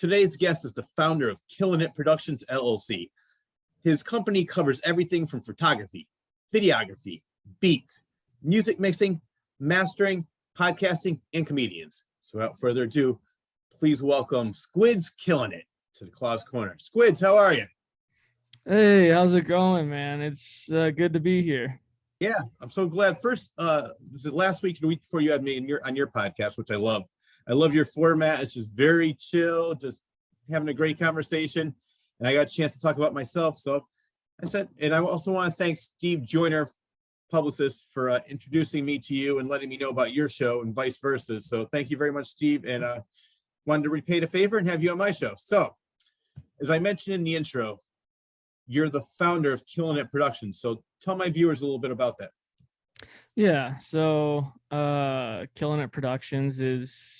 Today's guest is the founder of Killinit Productions, L.L.C. His company covers everything from photography, videography, beats, music mixing, mastering, podcasting, and comedians. So without further ado, please welcome Squidz Killinit to the Claw's Corner. Squidz, how are you? Hey, how's it going, man? It's good to be here. Yeah, I'm so glad. First, was it last week or the week before you had me on your podcast, which I love. I love your format. It's just very chill, just having a great conversation. And I got a chance to talk about myself. So I said, and I also want to thank Steve Joyner, publicist, for introducing me to you and letting me know about your show and vice versa. So thank you very much, Steve. And wanted to repay the favor and have you on my show. So as I mentioned in the intro, you're the founder of Killinit Productions. So tell my viewers a little bit about that. Yeah, so Killinit Productions is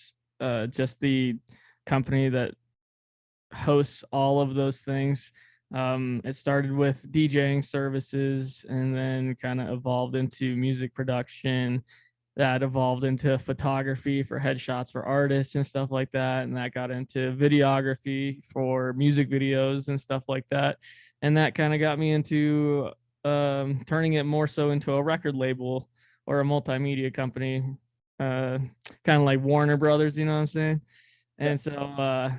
just the company that hosts all of those things. It started with DJing services and then kind of evolved into music production. That evolved into photography for headshots for artists and stuff like that. And that got into videography for music videos and stuff like that. And that kind of got me into turning it more so into a record label or a multimedia company, kind of like Warner Brothers, you know what I'm saying? And so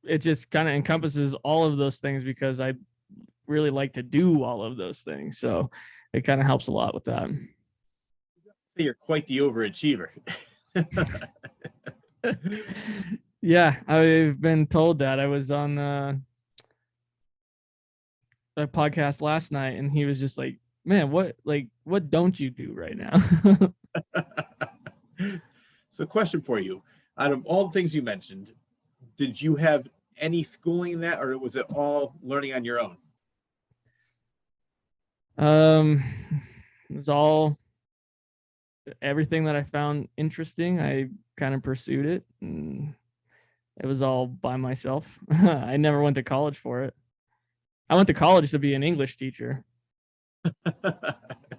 it just kind of encompasses all of those things because I really like to do all of those things. So it kind of helps a lot with that. You're quite the overachiever. Yeah, I've been told that. I was on a podcast last night and he was just like, man, what don't you do right now? So question for you, out of all the things you mentioned, did you have any schooling in that, or was it all learning on your own? It was all everything that I found interesting. I kind of pursued it and it was all by myself. I never went to college for it. I went to college to be an English teacher.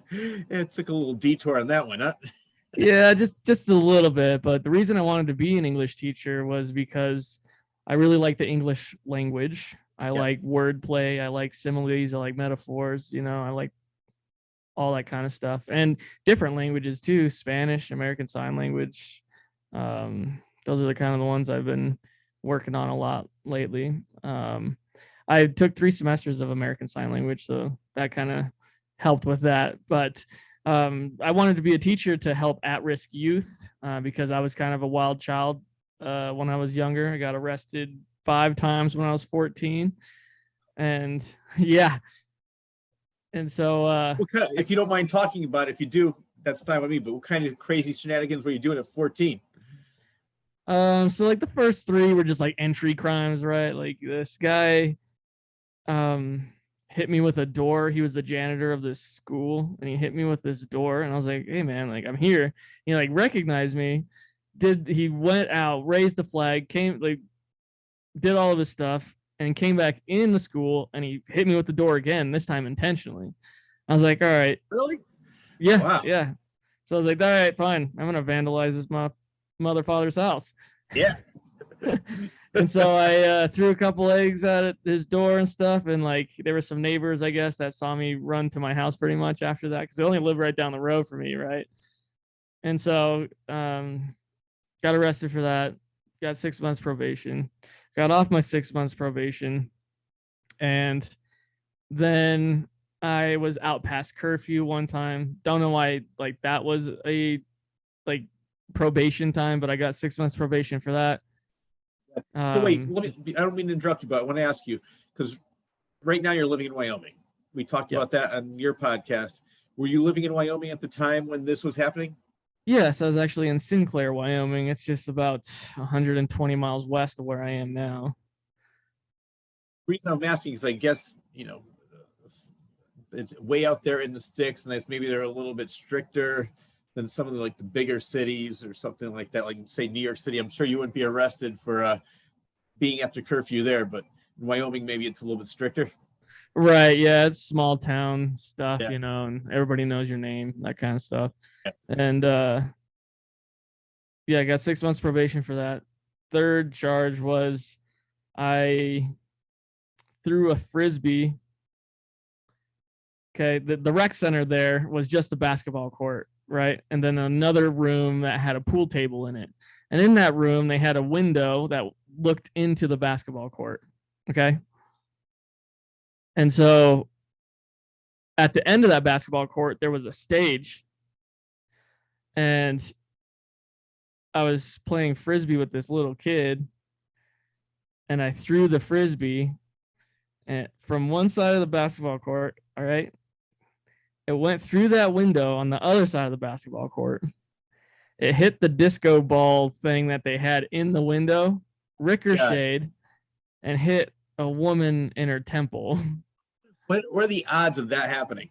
It took a little detour on that one, huh? Yeah, just a little bit. But the reason I wanted to be an English teacher was because I really like the English language. I like wordplay. I like similes. I like metaphors. You know, I like all that kind of stuff. And different languages too, Spanish, American Sign Language. Those are the kind of the ones I've been working on a lot lately. I took 3 semesters of American Sign Language, so that kind of helped with that. But I wanted to be a teacher to help at-risk youth because I was kind of a wild child when I was younger. I got arrested 5 times when I was 14. And yeah. And so if you don't mind talking about it, if you do, that's fine with me. But what kind of crazy shenanigans were you doing at 14? So like the first 3 were just like entry crimes, right? Like this guy hit me with a door. He was the janitor of this school and he hit me with this door and I was like, hey man, like I'm here. He like recognized me. He went out, raised the flag, came, like did all of his stuff and came back in the school and he hit me with the door again, this time intentionally. I was like, all right. Really? Yeah. Wow. Yeah. So I was like, all right, fine. I'm gonna vandalize this mother father's house. Yeah. And so I threw a couple eggs at his door and stuff. And like there were some neighbors, I guess, that saw me run to my house pretty much after that because they only live right down the road from me, right? And so got arrested for that. Got 6 months probation. Got off my 6 months probation. And then I was out past curfew one time. Don't know why like that was a like probation time, but I got 6 months probation for that. So wait, I don't mean to interrupt you, but I want to ask you, because right now you're living in Wyoming. We talked about that on your podcast. Were you living in Wyoming at the time when this was happening? Yes, I was actually in Sinclair, Wyoming. It's just about 120 miles west of where I am now. The reason I'm asking is I guess, you know, it's way out there in the sticks and maybe they're a little bit stricter than some of the like the bigger cities or something like that, like say New York City. I'm sure you wouldn't be arrested for being after curfew there, but in Wyoming maybe it's a little bit stricter. Right, yeah, it's small town stuff, you know, and everybody knows your name, that kind of stuff. And yeah, I got 6 months probation for that. third charge was I threw a Frisbee. Okay, the rec center there was just the basketball court, right? And then another room that had a pool table in it. And in that room, they had a window that looked into the basketball court. Okay. And so at the end of that basketball court, there was a stage. And I was playing Frisbee with this little kid. And I threw the Frisbee from one side of the basketball court. All right. It went through that window on the other side of the basketball court. It hit the disco ball thing that they had in the window, ricocheted, and hit a woman in her temple. What are the odds of that happening?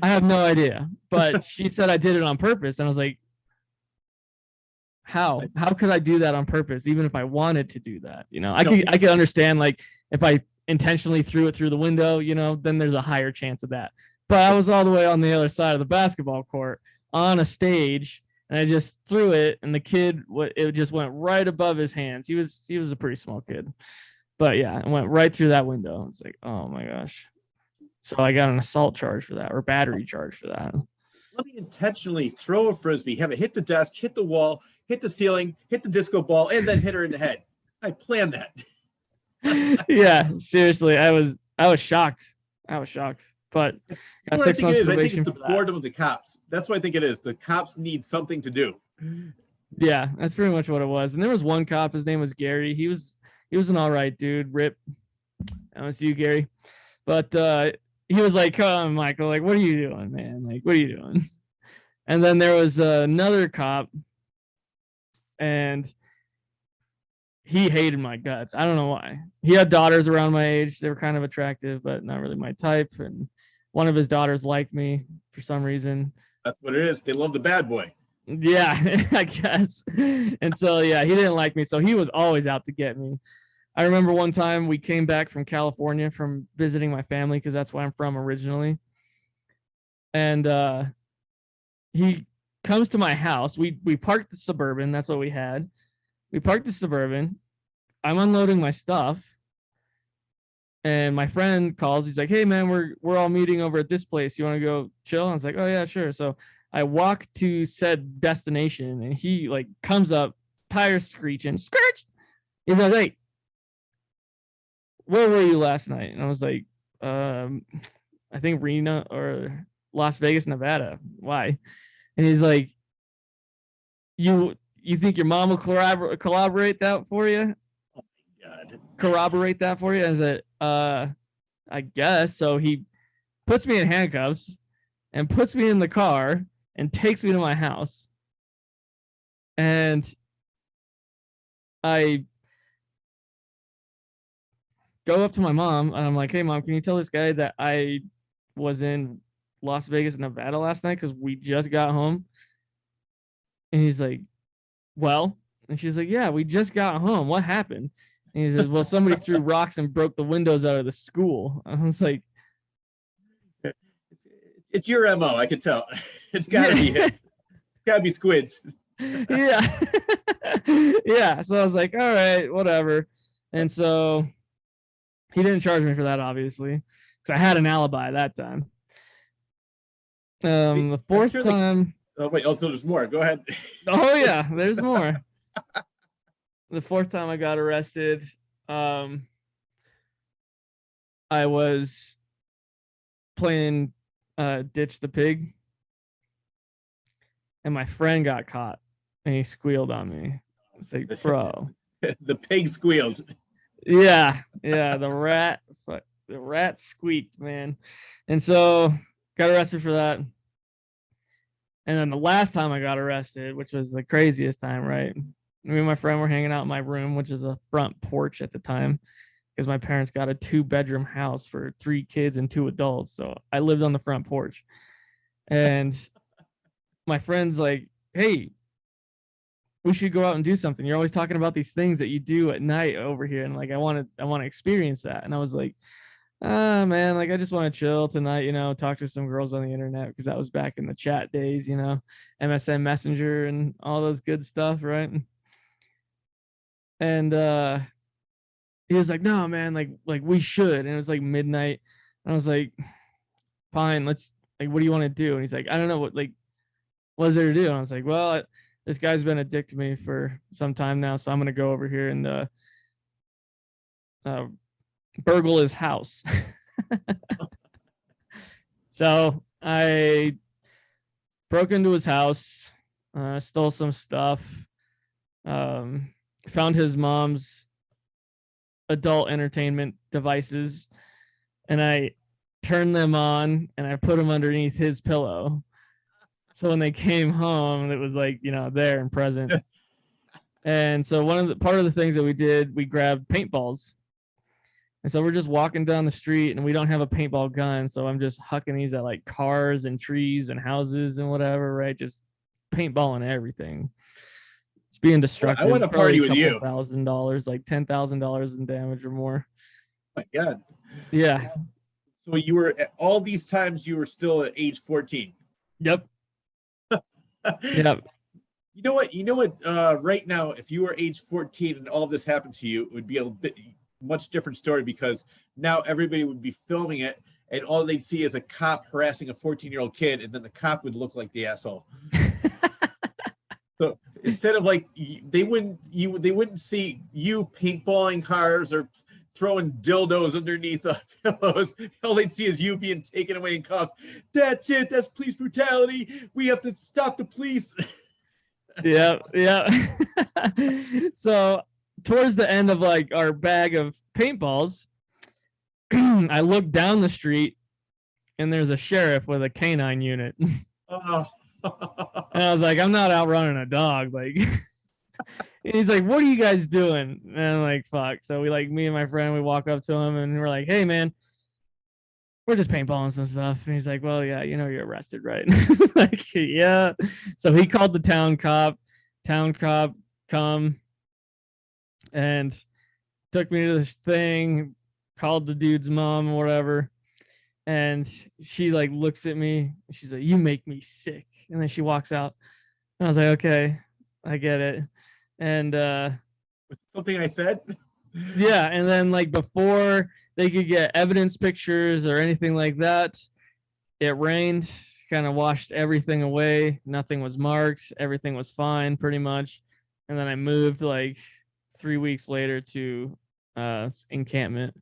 I have no idea, but she said I did it on purpose, and I was like, how could I do that on purpose, even if I wanted to do that? I could understand, like, if I intentionally threw it through the window, then there's a higher chance of that. But I was all the way on the other side of the basketball court on a stage, and I just threw it, and the kid, it just went right above his hands. He was a pretty small kid, but yeah, it went right through that window. It's like, oh my gosh. So I got an assault charge for that, or battery charge for that. Let me intentionally throw a Frisbee, have it hit the desk, hit the wall, hit the ceiling, hit the disco ball, and then hit her in the head. I planned that. Yeah, seriously, I was shocked. But I think it's the boredom of the cops. That's what I think it is. The cops need something to do. Yeah, that's pretty much what it was. And there was one cop. His name was Gary. He was an all right dude. Rip. That was you, Gary. But he was like, "Come on, Michael. Like, what are you doing, man? Like, what are you doing?" And then there was another cop, and he hated my guts. I don't know why. He had daughters around my age. They were kind of attractive, but not really my type. And one of his daughters liked me for some reason. That's what it is. They love the bad boy. Yeah, I guess. And so, yeah, he didn't like me. So he was always out to get me. I remember one time we came back from California from visiting my family, because that's where I'm from originally. And he comes to my house. We parked the Suburban. That's what we had. We parked the Suburban. I'm unloading my stuff. And my friend calls. He's like, "Hey, man, we're all meeting over at this place. You want to go chill?" I was like, "Oh, yeah, sure." So I walk to said destination, and he, like, comes up, tires screeching, screech. He's like, "Hey, where were you last night?" And I was like, I think Reno or Las Vegas, Nevada. Why? And he's like, you think your mom will corroborate that for you? Oh my God. Corroborate that for you? I said, I guess. So he puts me in handcuffs and puts me in the car and takes me to my house. And I go up to my mom, and I'm like, "Hey, Mom, can you tell this guy that I was in Las Vegas, Nevada last night, because we just got home?" And he's like, "Well," and she's like, "Yeah, we just got home. What happened?" And he says, "Well, somebody threw rocks and broke the windows out of the school." I was like, "It's your MO, I could tell. It's gotta be him. It's gotta be Squidz." Yeah. Yeah. So I was like, all right, whatever. And so he didn't charge me for that, obviously, because I had an alibi that time. The fourth time. Oh, wait. Also, there's more. Go ahead. Oh, yeah, there's more. The fourth time I got arrested, I was playing Ditch the Pig, and my friend got caught, and he squealed on me. It's like, bro. The pig squealed. Yeah, the rat squeaked, man. And so got arrested for that. And then the last time I got arrested, which was the craziest time, right? Me and my friend were hanging out in my room, which is a front porch at the time, because my parents got a 2-bedroom house for 3 kids and 2 adults. So I lived on the front porch. And my friend's like, "Hey, we should go out and do something. You're always talking about these things that you do at night over here, and like I want to experience that." And I was like, man, like I just want to chill tonight, talk to some girls on the internet, because that was back in the chat days, MSN Messenger and all those good stuff, right? And he was like, no, man, like we should. And it was like midnight. And I was like, fine, let's, like, what do you want to do? And he's like, I don't know, what is there to do? And I was like, well, this guy's been a dick to me for some time now, so I'm gonna go over here and burgle his house. So I broke into his house, stole some stuff, found his mom's adult entertainment devices, and I turned them on and I put them underneath his pillow. So when they came home, it was like, you know, there and present. And so part of the things that we did, we grabbed paintballs. And so we're just walking down the street and we don't have a paintball gun. So I'm just hucking these at like cars and trees and houses and whatever, right? Just paintballing everything. It's being destructive. I want to party with you. $1,000, like $10,000 in damage or more. Oh my God. Yeah. So you were, all these times you were still at age 14. Yep. Yep. You know what? Right now, if you were age 14 and all of this happened to you, it would be a bit much different story, because now everybody would be filming it and all they'd see is a cop harassing a 14-year-old kid, and then the cop would look like the asshole. So instead of like, they wouldn't see you paintballing cars or throwing dildos underneath the pillows. All they'd see is you being taken away in cuffs. That's it. That's police brutality. We have to stop the police. Yeah. So towards the end of like our bag of paintballs, I looked down the street and there's a sheriff with a canine unit. Oh. And I was like, I'm not outrunning a dog. Like, and he's like, what are you guys doing? And I'm like, fuck. So me and my friend, we walk up to him and we're like, hey man, we're just paintballing some stuff. And he's like, well, yeah, you know, you're arrested, right? Like, yeah. So he called the town cop come and took me to this thing, called the dude's mom or whatever. And she like looks at me. She's like, you make me sick. And then she walks out. And I was like, okay, I get it. And something I said? Yeah. And then like before they could get evidence pictures or anything like that, it rained, kind of washed everything away. Nothing was marked. Everything was fine pretty much. And then I moved like 3 weeks later to encampment.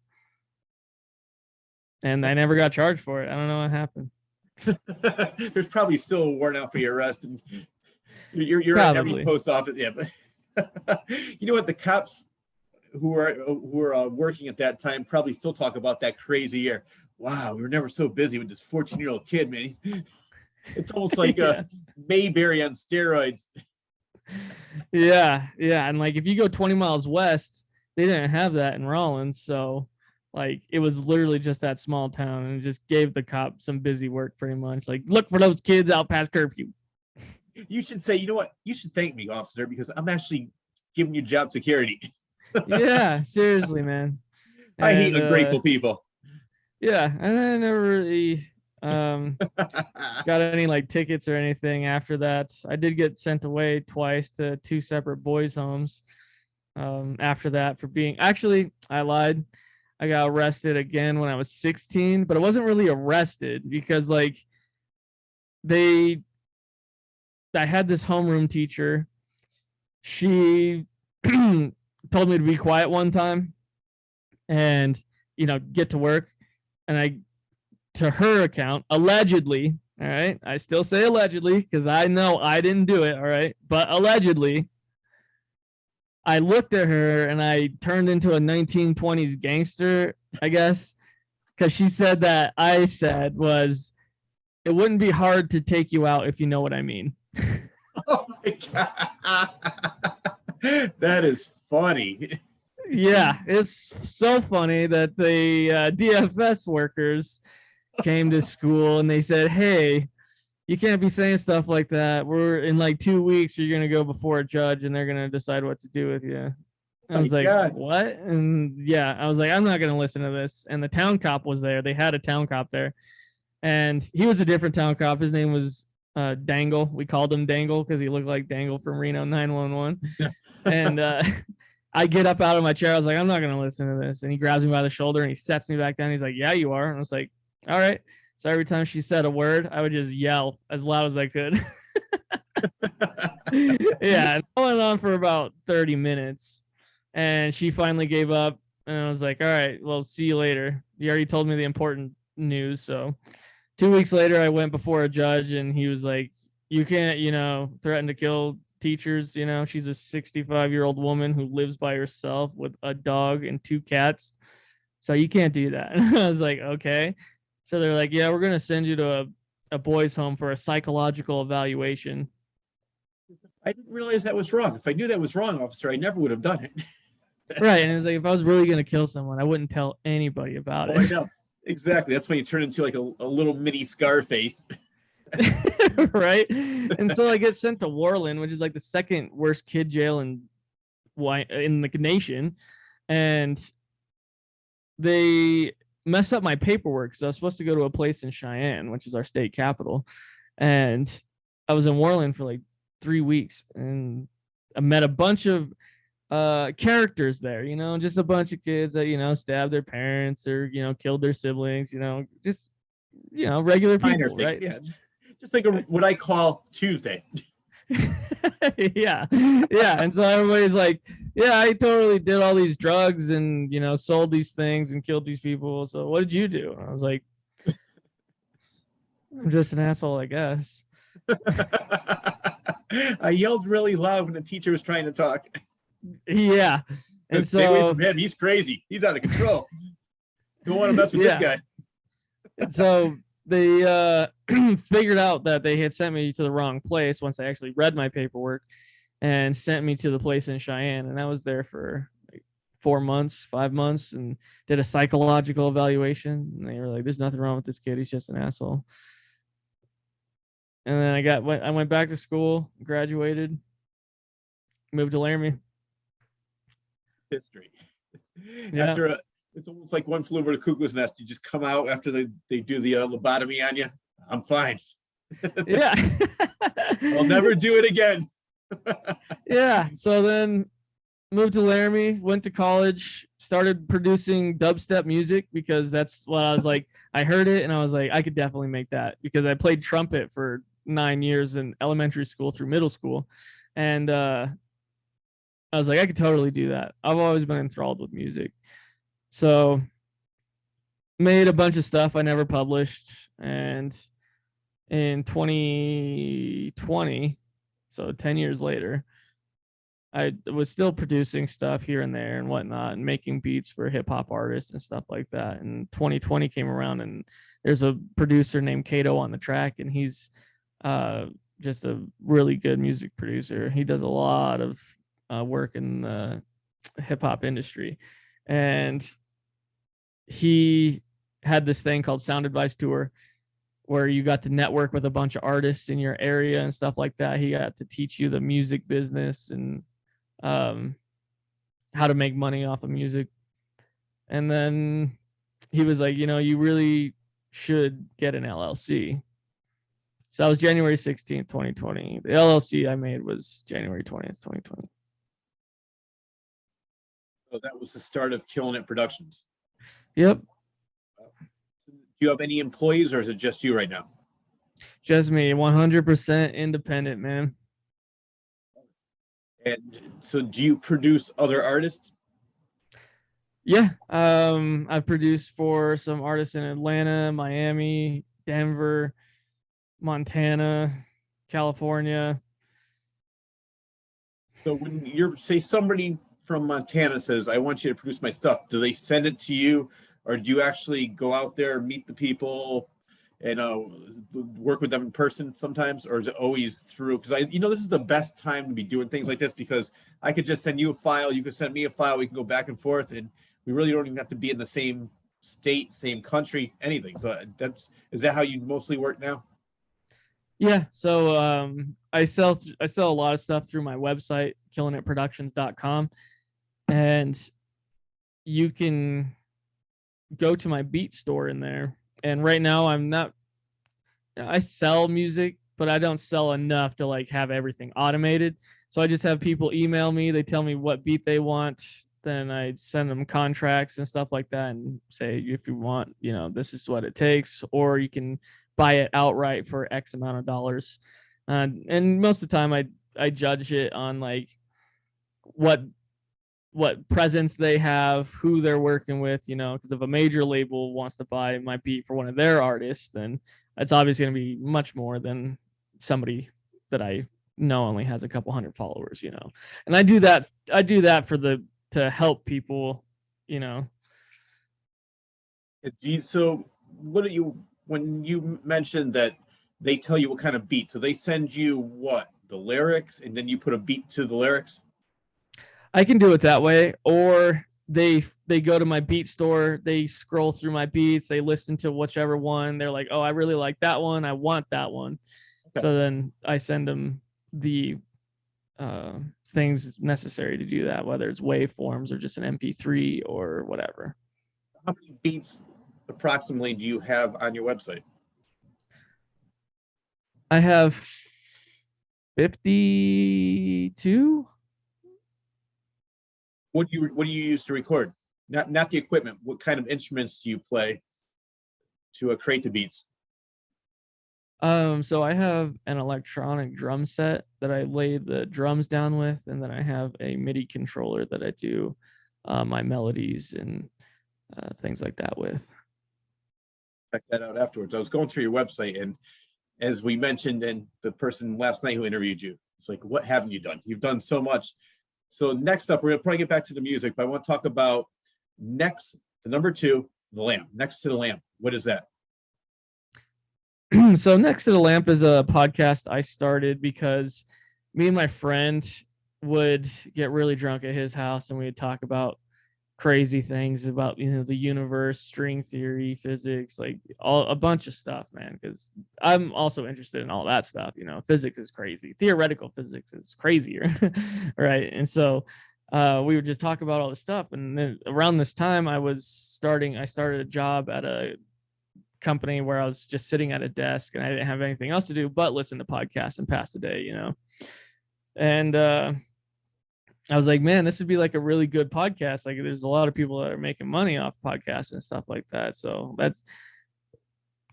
And I never got charged for it. I don't know what happened. There's probably still a warrant out for your arrest, and you're at every post office. Yeah, but you know what? The cops who are working at that time probably still talk about that crazy year. Wow, we were never so busy with this 14-year-old kid, man. It's almost like a Mayberry on steroids. Yeah, and like if you go 20 miles west, they didn't have that in Rollins, so like it was literally just that small town, and it just gave the cop some busy work pretty much. Like, look for those kids out past curfew. You should say, you know what? You should thank me, officer, because I'm actually giving you job security. Yeah, seriously, man. I hate ungrateful people. Yeah, and I never really got any like tickets or anything after that. I did get sent away twice to 2 separate boys' homes after that for being, actually, I lied. I got arrested again when I was 16, but I wasn't really arrested because like I had this homeroom teacher. She told me to be quiet one time and, you know, get to work. And to her account, allegedly, all right, I still say allegedly because I know I didn't do it, all right, but allegedly, I looked at her and I turned into a 1920s gangster, I guess, because she said that I said was, it wouldn't be hard to take you out if you know what I mean. Oh my God. That is funny. Yeah, it's so funny that the DFS workers came to school and they said, hey, you can't be saying stuff like that. We're in like 2 weeks, you're going to go before a judge and they're going to decide what to do with you. I was like, God. What? And yeah, I was like, I'm not going to listen to this. And the town cop was there. They had a town cop there. And he was a different town cop. His name was Dangle. We called him Dangle because he looked like Dangle from Reno 911. And I get up out of my chair. I was like, I'm not going to listen to this. And he grabs me by the shoulder and he sets me back down. He's like, yeah, you are. And I was like, all right. So every time she said a word, I would just yell as loud as I could. Yeah. And I went on for about 30 minutes. And she finally gave up. And I was like, all right, well, see you later. You already told me the important news. So 2 weeks later, I went before a judge and he was like, you can't, threaten to kill teachers. She's a 65-year-old woman who lives by herself with a dog and 2 cats. So you can't do that. And I was like, okay. So they're like, yeah, we're going to send you to a boys' home for a psychological evaluation. I didn't realize that was wrong. If I knew that was wrong, officer, I never would have done it. Right. And it's like, if I was really going to kill someone, I wouldn't tell anybody about it. I know. Exactly. That's when you turn into like a little mini Scarface. Right. And so I get sent to Warland, which is like the second worst kid jail in the nation. And they messed up my paperwork. So I was supposed to go to a place in Cheyenne, which is our state capital. And I was in Warland for like 3 weeks. And I met a bunch of characters there, just a bunch of kids that, stabbed their parents or, killed their siblings, just, regular people, right? Yeah. Just like what I call Tuesday. Yeah. And so everybody's like, yeah, I totally did all these drugs and, sold these things and killed these people. So what did you do? And I was like, I'm just an asshole, I guess. I yelled really loud when the teacher was trying to talk. Yeah. And stay away from him. He's crazy. He's out of control. Don't want to mess with this guy. And so they figured out that they had sent me to the wrong place once I actually read my paperwork and sent me to the place in Cheyenne. And I was there for like 4 months, 5 months, and did a psychological evaluation. And they were like, there's nothing wrong with this kid. He's just an asshole. And then I went back to school, graduated, moved to Laramie. History. Yeah. After it's almost like One Flew Over the Cuckoo's Nest. You just come out after they do the lobotomy on you. I'm fine. Yeah. I'll never do it again. Yeah. So then moved to Laramie, went to college, started producing dubstep music because that's what I was like. I heard it and I was like, I could definitely make that because I played trumpet for 9 years in elementary school through middle school. And I was like, I could totally do that. I've always been enthralled with music. So made a bunch of stuff I never published. And in 2020, so 10 years later, I was still producing stuff here and there and whatnot and making beats for hip hop artists and stuff like that. And 2020 came around and there's a producer named Kato on the track and he's just a really good music producer. He does a lot of work in the hip hop industry. And he had this thing called Sound Advice Tour where you got to network with a bunch of artists in your area and stuff like that. He got to teach you the music business and how to make money off of music. And then he was like, you really should get an L.L.C. So that was January 16th, 2020. The L.L.C. I made was January 20th, 2020. So that was the start of Killinit Productions. Yep. Do you have any employees or is it just you right now? Just me, 100% independent, man. And so do you produce other artists? Yeah. I've produced for some artists in Atlanta, Miami, Denver, Montana, California. So when you're, say somebody from Montana says, I want you to produce my stuff, do they send it to you or do you actually go out there, meet the people and work with them in person sometimes? Or is it always through? Because this is the best time to be doing things like this because I could just send you a file. You could send me a file. We can go back and forth and we really don't even have to be in the same state, same country, anything. So is that how you mostly work now? Yeah. So I sell a lot of stuff through my website, killinitproductions.com. And you can go to my beat store in there. And right now I sell music, but I don't sell enough to like have everything automated. So I just have people email me. They tell me what beat they want. Then I send them contracts and stuff like that and say, if you want, this is what it takes, or you can buy it outright for X amount of dollars. And most of the time I judge it on like what presence they have, who they're working with, because if a major label wants to buy my beat for one of their artists, then it's obviously going to be much more than somebody that I know only has a couple hundred followers, and I do that to help people, So what are you, when you mentioned that they tell you what kind of beat, so they send you what, the lyrics, and then you put a beat to the lyrics? I can do it that way, or they go to my beat store, they scroll through my beats, they listen to whichever one, they're like, oh, I really like that one, I want that one. Okay. So then I send them the things necessary to do that, whether it's waveforms or just an MP3 or whatever. How many beats approximately do you have on your website? I have 52. What do you use to record? Not the equipment. What kind of instruments do you play to create the beats? So I have an electronic drum set that I lay the drums down with, and then I have a MIDI controller that I do my melodies and things like that with. Check that out afterwards. I was going through your website, and as we mentioned, and the person last night who interviewed you, it's like, what haven't you done? You've done so much. So next up, we're gonna probably get back to the music, but I want to talk about the number 2, the lamp. Next to the lamp, what is that? So Next to the Lamp is a podcast I started because me and my friend would get really drunk at his house and we'd talk about crazy things about the universe, string theory, physics, like a bunch of stuff, man, because I'm also interested in all that stuff. Physics is crazy, theoretical physics is crazier. Right? And so we would just talk about all this stuff, and then around this time I started a job at a company where I was just sitting at a desk and I didn't have anything else to do but listen to podcasts and pass the day, and I was like, man, this would be like a really good podcast. Like, there's a lot of people that are making money off podcasts and stuff like that. So that's,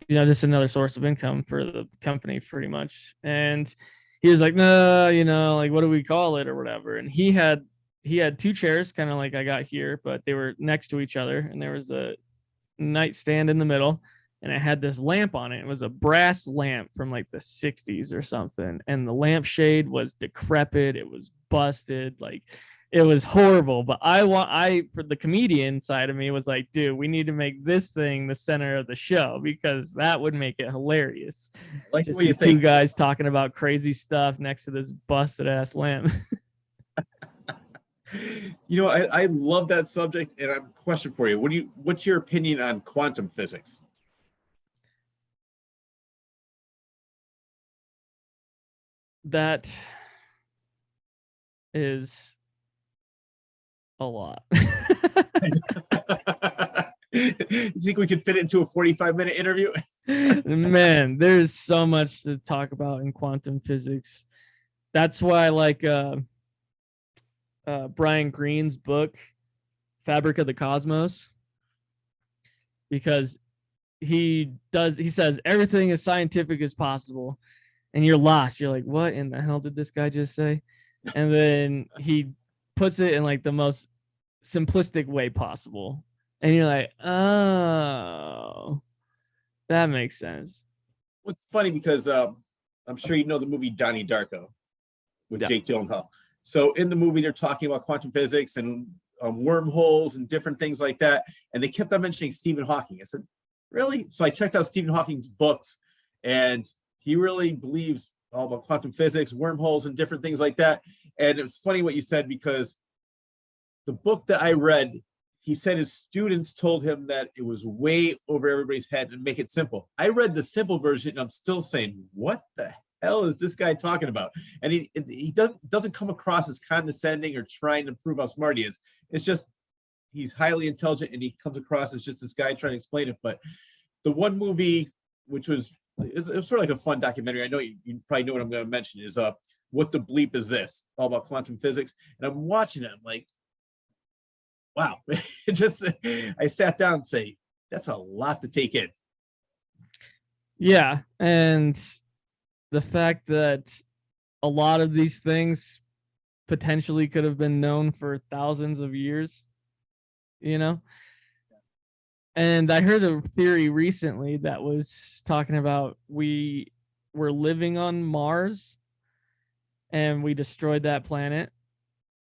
just another source of income for the company pretty much. And he was like, no, like, what do we call it or whatever? And he had 2 chairs, kind of like I got here, but they were next to each other. And there was a nightstand in the middle. And it had this lamp on it. It was a brass lamp from like the 60s or something. And the lampshade was decrepit. It was busted. Like, it was horrible. But for the comedian side of me was like, dude, we need to make this thing the center of the show because that would make it hilarious. Like just these 2 guys talking about crazy stuff next to this busted ass lamp. I love that subject, and I have a question for you. What's your opinion on quantum physics? That is a lot. You think we could fit it into a 45-minute interview? Man, there's so much to talk about in quantum physics. That's why I like Brian Greene's book, Fabric of the Cosmos, because he says everything as scientific as possible. And you're lost. You're like, what in the hell did this guy just say? And then he puts it in like the most simplistic way possible. And you're like, oh, that makes sense. What's funny, because I'm sure you know the movie Donnie Darko with Jake Gyllenhaal. So in the movie, they're talking about quantum physics and wormholes and different things like that. And they kept on mentioning Stephen Hawking. I said, really? So I checked out Stephen Hawking's books, and he really believes all about quantum physics, wormholes, and different things like that. And it was funny what you said, because the book that I read, he said his students told him that it was way over everybody's head and make it simple. I read the simple version, and I'm still saying, what the hell is this guy talking about? And he doesn't come across as condescending or trying to prove how smart he is. It's just he's highly intelligent, and he comes across as just this guy trying to explain it. But the one movie, which was, it was sort of like a fun documentary. I know you probably know what I'm going to mention, is what the bleep is this? All about quantum physics. And I'm watching it. I'm like, wow. I sat down and say, that's a lot to take in. Yeah. And the fact that a lot of these things potentially could have been known for thousands of years, you know? And I heard a theory recently that was talking about we were living on Mars and we destroyed that planet.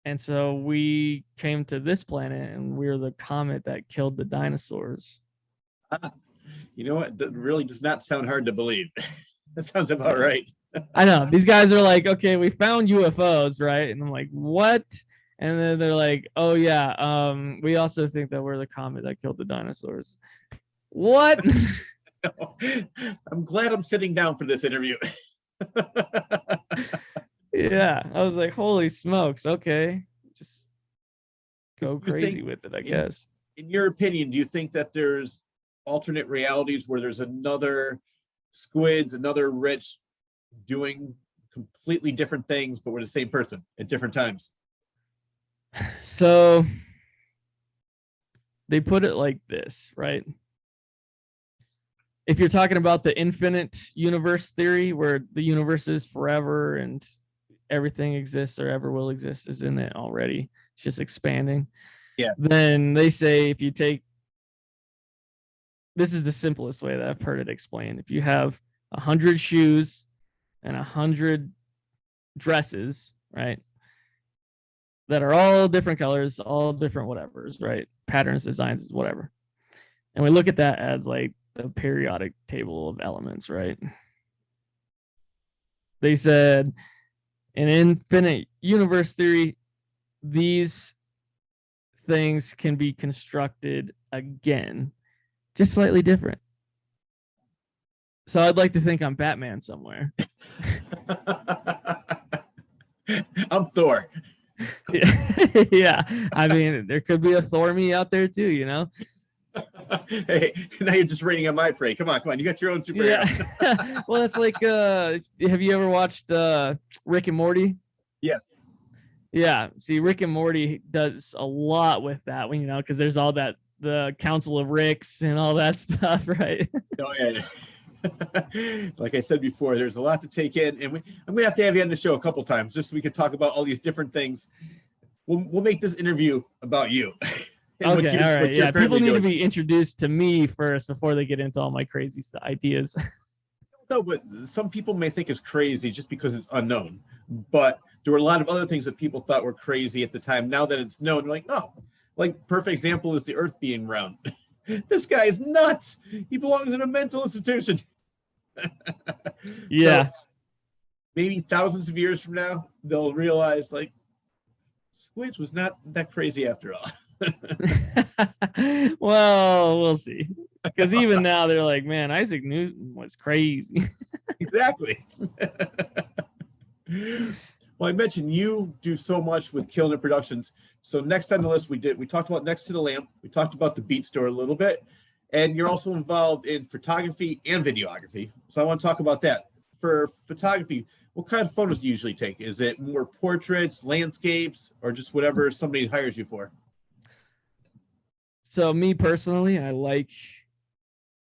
And so we came to this planet and we're the comet that killed the dinosaurs. You know what? That really does not sound hard to believe. That sounds about right. I know. These guys are like, okay, we found UFOs, right? And I'm like, what? And then they're like, oh yeah, we also think that we're the comet that killed the dinosaurs. What? I'm glad I'm sitting down for this interview. Yeah, I was like, holy smokes, okay. Just go crazy with it, I guess. In your opinion, do you think that there's alternate realities where there's another Squidz, another Rich doing completely different things, but we're the same person at different times? So they put it like this, right? If you're talking about the infinite universe theory, where the universe is forever and everything exists or ever will exist is in it already, it's just expanding. Yeah. Then they say if you take, this is the simplest way that I've heard it explained. If you have 100 shoes and 100 dresses, right, that are all different colors, all different whatevers, right, patterns, designs, whatever, and we look at that as like the periodic table of elements, right? They said in infinite universe theory, these things can be constructed again, just slightly different. So I'd like to think I'm Batman somewhere. I'm Thor. Yeah, I mean, there could be a Thor me out there too, you know? Hey, now you're just raining on my prey. Come on. You got your own superhero. Yeah. Well, it's like, have you ever watched Rick and Morty? Yes. Yeah. See, Rick and Morty does a lot with that, you know, because there's all that, the Council of Ricks and all that stuff, right? Oh, yeah. Like I said before, there's a lot to take in, and I'm gonna have to have you on the show a couple times just so we could talk about all these different things. We'll make this interview about you. Okay, all right. Yeah, people need to be introduced to me first before they get into all my crazy ideas. No, but some people may think it's crazy just because it's unknown. But there were a lot of other things that people thought were crazy at the time. Now that it's known, they're like, oh, like perfect example is the Earth being round. This guy is nuts. He belongs in a mental institution. Yeah. So maybe thousands of years from now, they'll realize like Squidz was not that crazy after all. Well, we'll see. Because even now they're like, man, Isaac Newton was crazy. Exactly. Well, I mentioned you do so much with Killinit Productions. So next on the list we talked about Next to the Lamp. We talked about the Beat Store a little bit. And you're also involved in photography and videography. So I want to talk about that. For photography, what kind of photos do you usually take? Is it more portraits, landscapes, or just whatever somebody hires you for? So me personally, I like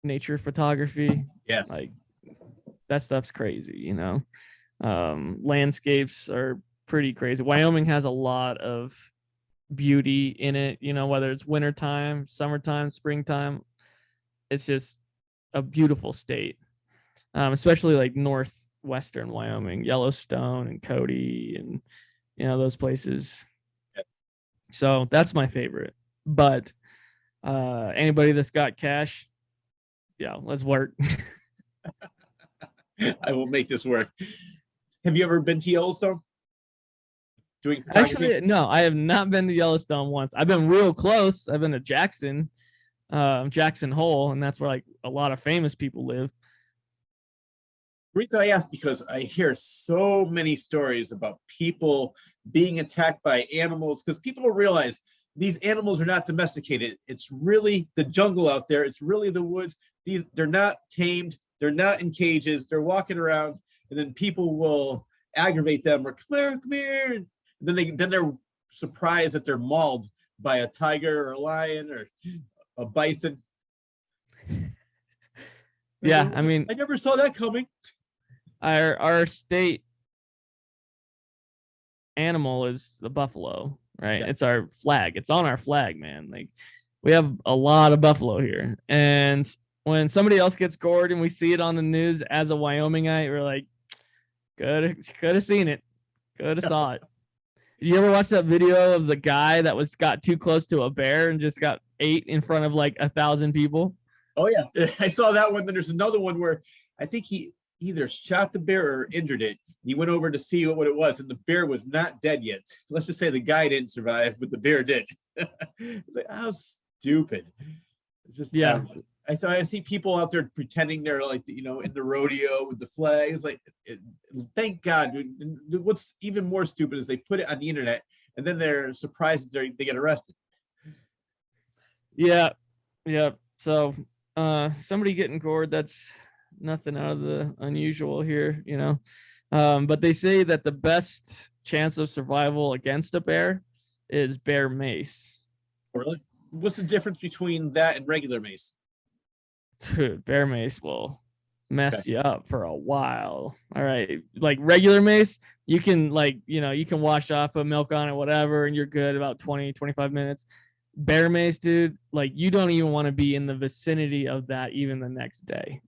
nature photography. Yes. Like that stuff's crazy, you know. Landscapes are pretty crazy. Wyoming has a lot of beauty in it, you know, whether it's wintertime, summertime, springtime. It's just a beautiful state, especially like northwestern Wyoming, Yellowstone and Cody and, you know, those places. Yep. So that's my favorite. But anybody that's got cash, yeah, let's work. I will make this work. Have you ever been to Yellowstone? Doing photography? Actually, no, I have not been to Yellowstone once. I've been real close. I've been to Jackson Hole, and that's where like a lot of famous people live. The reason I ask because I hear so many stories about people being attacked by animals because people don't realize these animals are not domesticated. It's really the jungle out there. It's really the woods. They're not tamed. They're not in cages. They're walking around, and then people will aggravate them or come here. And then they're surprised that they're mauled by a tiger or a lion or a bison. Yeah, I mean, I never saw that coming. Our state animal is the buffalo, right? Yeah. It's our flag. It's on our flag, man. Like, we have a lot of buffalo here. And when somebody else gets gored and we see it on the news as a Wyomingite, we're like, could have seen it. Could have saw it. Did you ever watch that video of the guy that got too close to a bear and just got ate in front of like 1,000 people? Oh yeah, I saw that one. Then there's another one where I think he either shot the bear or injured it. He went over to see what it was, and the bear was not dead yet. Let's just say the guy didn't survive, but the bear did. It's like, how stupid. It's just, yeah. I see people out there pretending they're like, in the rodeo with the flags. Like, thank God. What's even more stupid is they put it on the internet and then they're surprised that they get arrested. Yeah. So somebody getting gored, that's nothing out of the unusual here, but they say that the best chance of survival against a bear is bear mace. Really? What's the difference between that and regular mace? Dude, bear mace will mess you up for a while. All right, like regular mace, you can you can wash off, put milk on it, whatever, and you're good about 20-25 minutes. Bear mace, dude, like you don't even want to be in the vicinity of that even the next day.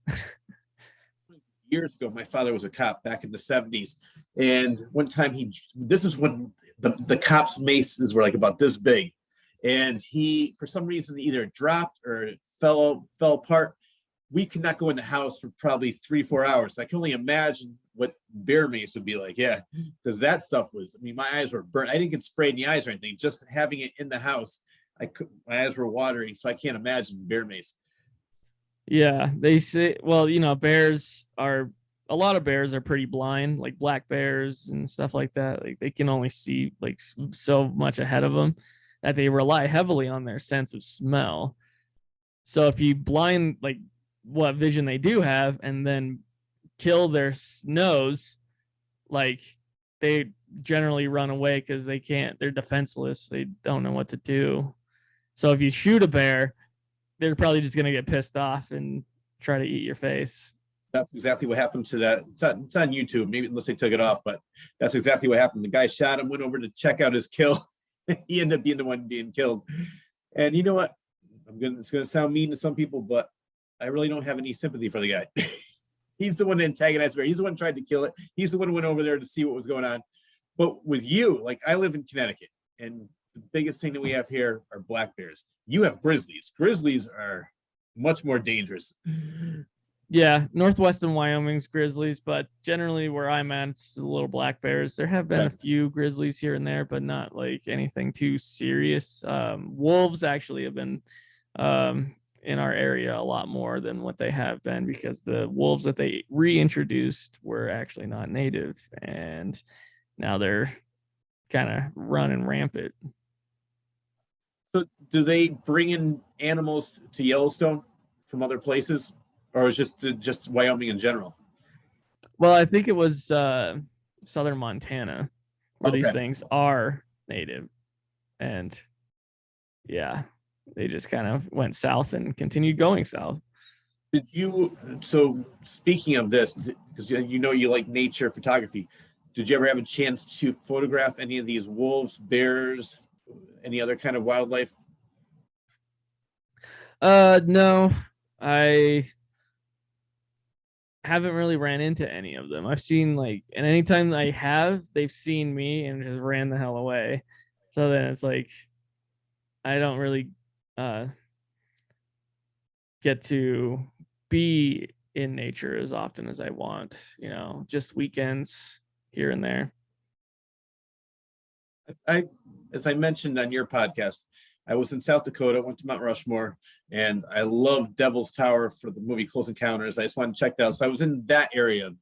Years ago, my father was a cop back in the 70s, and one time this is when the cops' maces were like about this big, and he, for some reason, either dropped or fell apart. We could not go in the house for probably 3-4 hours. I can only imagine what bear mace would be like. Yeah, because that stuff was, my eyes were burnt. I didn't get sprayed in the eyes or anything. Just having it in the house, my eyes were watering, so I can't imagine bear mace. Yeah, they say, well, a lot of bears are pretty blind, like black bears and stuff like that. Like they can only see like so much ahead of them that they rely heavily on their sense of smell. So if you blind like what vision they do have and then kill their nose, like they generally run away because they're defenseless. They don't know what to do. So if you shoot a bear, they're probably just going to get pissed off and try to eat your face. That's exactly what happened to that. It's on YouTube, maybe unless they took it off, but that's exactly what happened. The guy shot him, went over to check out his kill. He ended up being the one being killed. And you know what? It's going to sound mean to some people, but I really don't have any sympathy for the guy. He's the one that antagonized bear. He's the one who tried to kill it. He's the one who went over there to see what was going on. But with you, like I live in Connecticut, and the biggest thing that we have here are black bears. You have grizzlies. Grizzlies are much more dangerous. Yeah, northwestern Wyoming's grizzlies, but generally where I'm at, it's the little black bears. There have been a few grizzlies here and there, but not like anything too serious. Wolves actually have been in our area a lot more than what they have been, because the wolves that they reintroduced were actually not native, and now they're kind of running rampant. So do they bring in animals to Yellowstone from other places, or is just Wyoming in general? Well, I think it was southern Montana where these things are native, and yeah, they just kind of went south and continued going south. So speaking of this, because you like nature photography, did you ever have a chance to photograph any of these wolves, bears, any other kind of wildlife? No, I haven't really ran into any of them. I've seen and anytime I have, they've seen me and just ran the hell away. So then it's like I don't really get to be in nature as often as I want, just weekends here and there. As I mentioned on your podcast, I was in South Dakota, went to Mount Rushmore, and I love Devil's Tower for the movie Close Encounters. I just wanted to check that out. So I was in that area of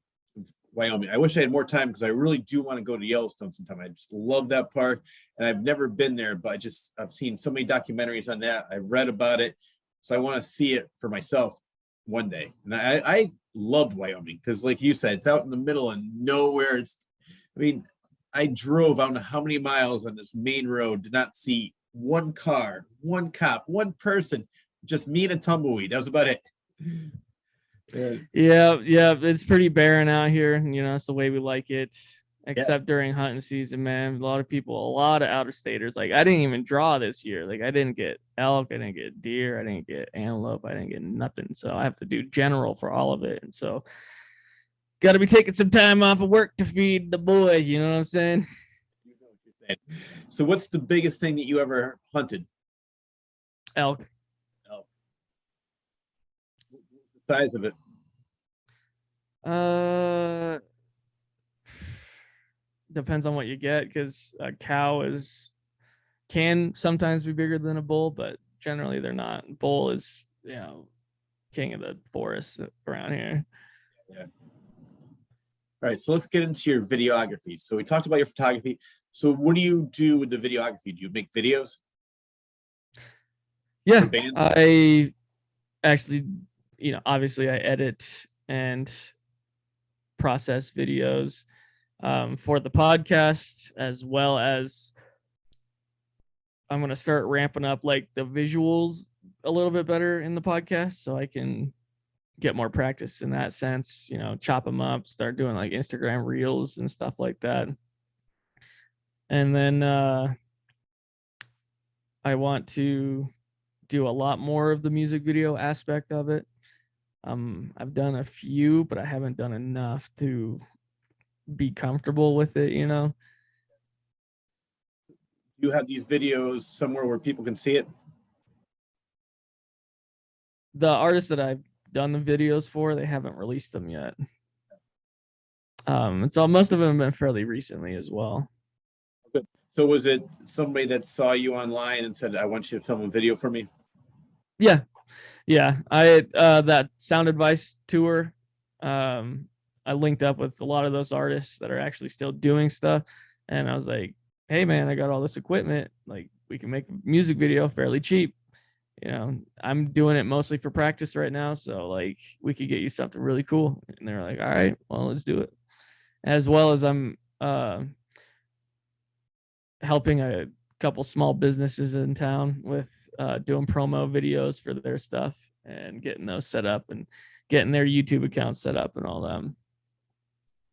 Wyoming. I wish I had more time because I really do want to go to Yellowstone sometime. I just love that park, and I've never been there, but I've seen so many documentaries on that. I've read about it, so I want to see it for myself one day. And I loved Wyoming because, like you said, it's out in the middle of nowhere. I mean, I drove, I don't know how many miles on this main road, did not see one car, one cop, one person, just me and a tumbleweed. That was about it. Yeah, it's pretty barren out here. You know, it's the way we like it. Except Yeah. during hunting season, man. A lot of out of staters. Like I didn't even draw this year. Like I didn't get elk, I didn't get deer, I didn't get antelope, I didn't get nothing. So I have to do general for all of it. And so got to be taking some time off of work to feed the boy. You know what I'm saying? So what's the biggest thing that you ever hunted? Elk. Elk. The size of it? Depends on what you get, because a cow can sometimes be bigger than a bull, but generally they're not. Bull is, king of the forest around here. Yeah. All right, so let's get into your videography. So we talked about your photography. So what do you do with the videography? Do you make videos? Yeah, I actually, obviously I edit and process videos for the podcast, as well as I'm going to start ramping up like the visuals a little bit better in the podcast, so I can get more practice in that sense, chop them up, start doing like Instagram reels and stuff like that. And then I want to do a lot more of the music video aspect of it. I've done a few, but I haven't done enough to be comfortable with it, You have these videos somewhere where people can see it? The artists that I've done the videos for, they haven't released them yet. And so most of them have been fairly recently as well. Good. So was it somebody that saw you online and said, I want you to film a video for me? Yeah. I that Sound Advice tour, I linked up with a lot of those artists that are actually still doing stuff, and I was like, hey man, I got all this equipment, like we can make a music video fairly cheap. I'm doing it mostly for practice right now, so like we could get you something really cool. And they're like, all right, well, let's do it. As well as I'm helping a couple small businesses in town with doing promo videos for their stuff and getting those set up and getting their YouTube accounts set up and all that.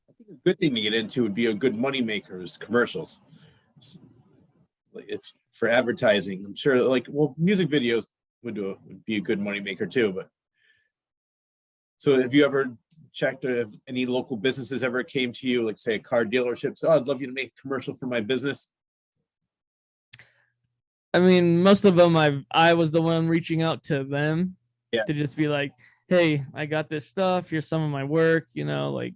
I think a good thing to get into would be a good money maker is commercials. If for advertising, I'm sure music videos would be a good money maker too. But so have you ever checked if any local businesses ever came to you, like say a car dealership, so I'd love you to make a commercial for my business? I mean, most of them I was the one reaching out to them to just be like, hey, I got this stuff, here's some of my work, like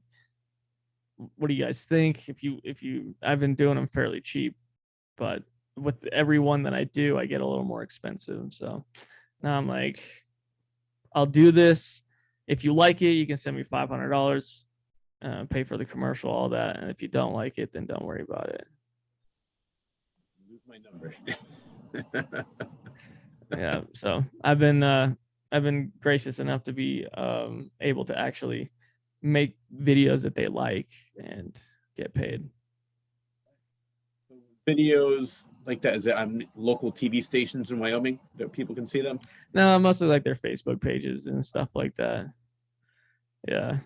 what do you guys think? If you I've been doing them fairly cheap, but with every one that I do, I get a little more expensive. So now I'm like, I'll do this. If you like it, you can send me $500, pay for the commercial, all that. And if you don't like it, then don't worry about it. Lose my number. Yeah. So I've been gracious enough to be able to actually make videos that they like and get paid. Videos like that, is it on local TV stations in Wyoming that people can see them? No, mostly like their Facebook pages and stuff like that. Yeah.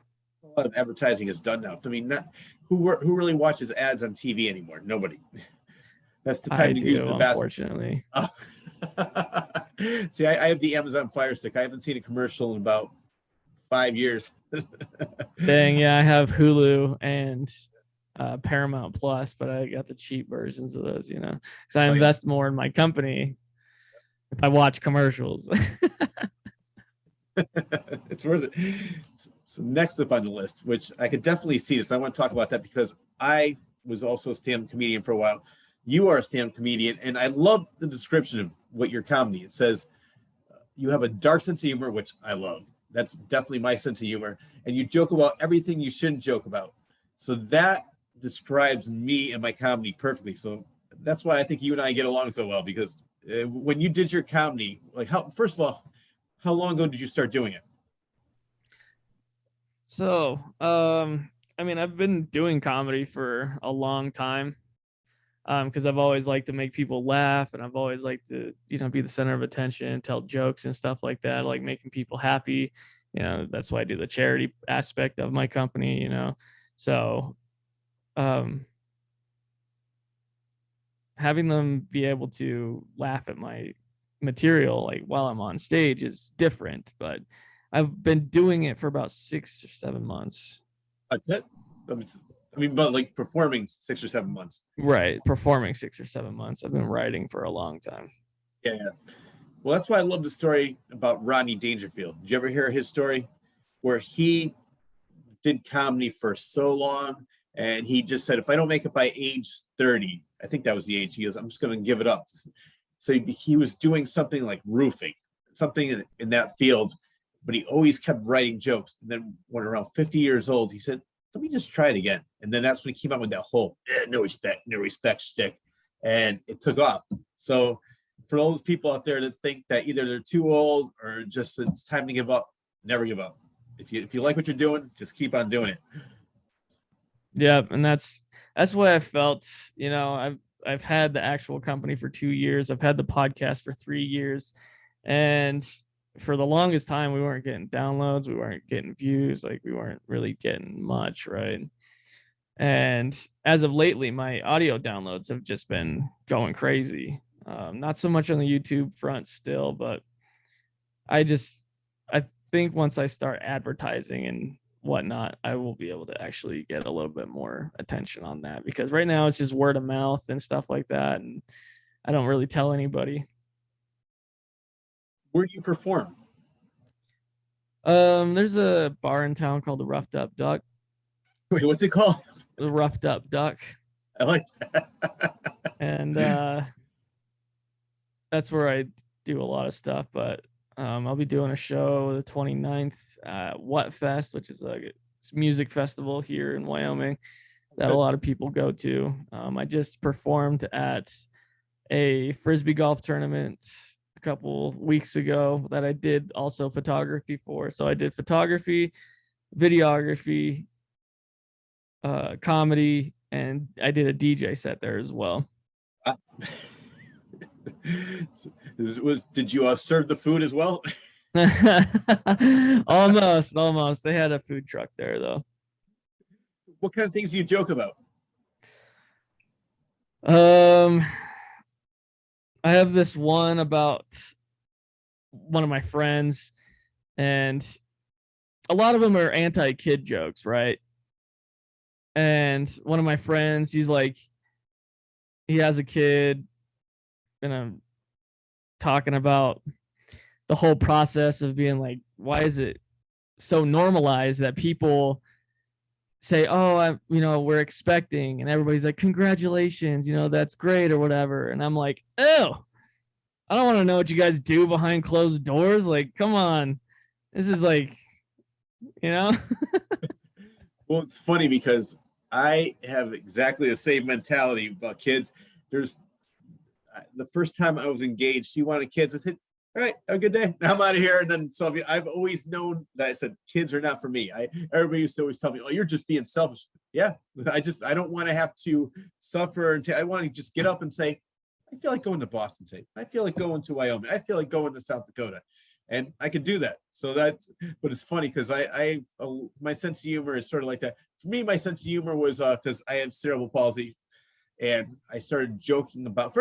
A lot of advertising is done now. I mean, not who really watches ads on TV anymore? Nobody. That's the time to use the bathroom. Unfortunately. See, I have the Amazon Fire Stick. I haven't seen a commercial in about 5 years. Dang, yeah, I have Hulu and Paramount Plus, but I got the cheap versions of those, because I invest more in my company if I watch commercials. It's worth it. So next up on the list, which I could definitely see this, I want to talk about that because I was also a stand-up comedian for a while. You are a stand-up comedian, and I love the description of what your comedy. It says you have a dark sense of humor, which I love. That's definitely my sense of humor. And you joke about everything you shouldn't joke about. So that describes me and my comedy perfectly. So that's why I think you and I get along so well, because when you did your comedy, like first of all, how long ago did you start doing it? So, I mean, I've been doing comedy for a long time, because I've always liked to make people laugh, and I've always liked to, be the center of attention, tell jokes and stuff like that, like making people happy. That's why I do the charity aspect of my company. So um, having them be able to laugh at my material like while I'm on stage is different, but I've been doing it for about 6 or 7 months. That's it. I mean, but like performing 6 or 7 months. Right, performing 6 or 7 months. I've been writing for a long time. Yeah. Well, that's why I love the story about Rodney Dangerfield. Did you ever hear his story where he did comedy for so long and he just said, if I don't make it by age 30, I think that was the age, he goes, I'm just going to give it up. So he was doing something like roofing, something in that field, but he always kept writing jokes. And then when around 50 years old, he said, let me just try it again. And then that's when he came out with that whole no respect shtick, and it took off. So for all those people out there that think that either they're too old or just it's time to give up, never give up. If you like what you're doing, just keep on doing it. Yeah, and that's what I felt. I've had the actual company for 2 years. I've had the podcast for 3 years, and for the longest time we weren't getting downloads, we weren't getting views, like we weren't really getting much, right? And as of lately, my audio downloads have just been going crazy. Not so much on the YouTube front still, but I think once I start advertising and whatnot, I will be able to actually get a little bit more attention on that, because right now it's just word of mouth and stuff like that, and I don't really tell anybody. Where do you perform? There's a bar in town called the Roughed Up Duck. Wait, what's it called? The Roughed Up Duck. I like that. And that's where I do a lot of stuff, but I'll be doing a show the 29th at What Fest, which is a music festival here in Wyoming that a lot of people go to. I just performed at a Frisbee golf tournament a couple weeks ago that I did also photography for. So I did photography, videography, comedy, and I did a DJ set there as well. Did you serve the food as well? Almost. They had a food truck there though. What kind of things do you joke about? I have this one about one of my friends, and a lot of them are anti-kid jokes, right? And one of my friends, he has a kid, and I'm talking about the whole process of being like, why is it so normalized that people say, oh, we're expecting, and everybody's like, congratulations, that's great or whatever. And I'm like, oh, I don't want to know what you guys do behind closed doors. Like, come on. This is like, Well, it's funny because I have exactly the same mentality about kids. There's the first time I was engaged, she wanted kids. I said, all right, have a good day. Now I'm out of here. And then I've always known that I said, kids are not for me. Everybody used to always tell me, oh, you're just being selfish. Yeah. I don't want to have to suffer. I want to just get up and say, I feel like going to Boston today. I feel like going to Wyoming. I feel like going to South Dakota. And I could do that. So but it's funny because my sense of humor is sort of like that. For me, my sense of humor was because I have cerebral palsy. And I started joking about